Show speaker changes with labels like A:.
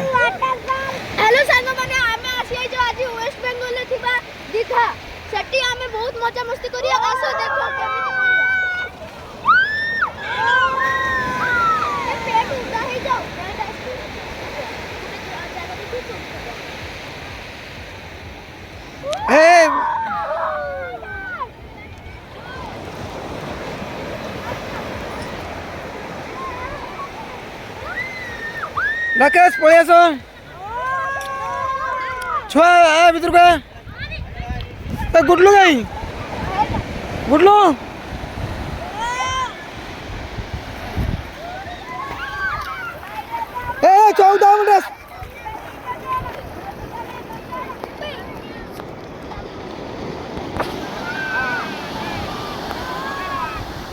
A: hello सांग माने आमे आसी जो आज वेस्ट बेंगल ले थिबा दीघा सेठी आमे बहुत मजा मस्ती करी आसो देखो केमिति पेट उड़ा हे जाओ
B: ए राकेश पळी आसो छुआ आ भीतर का ए गुडलू गई गुडलू ए 14 मिनट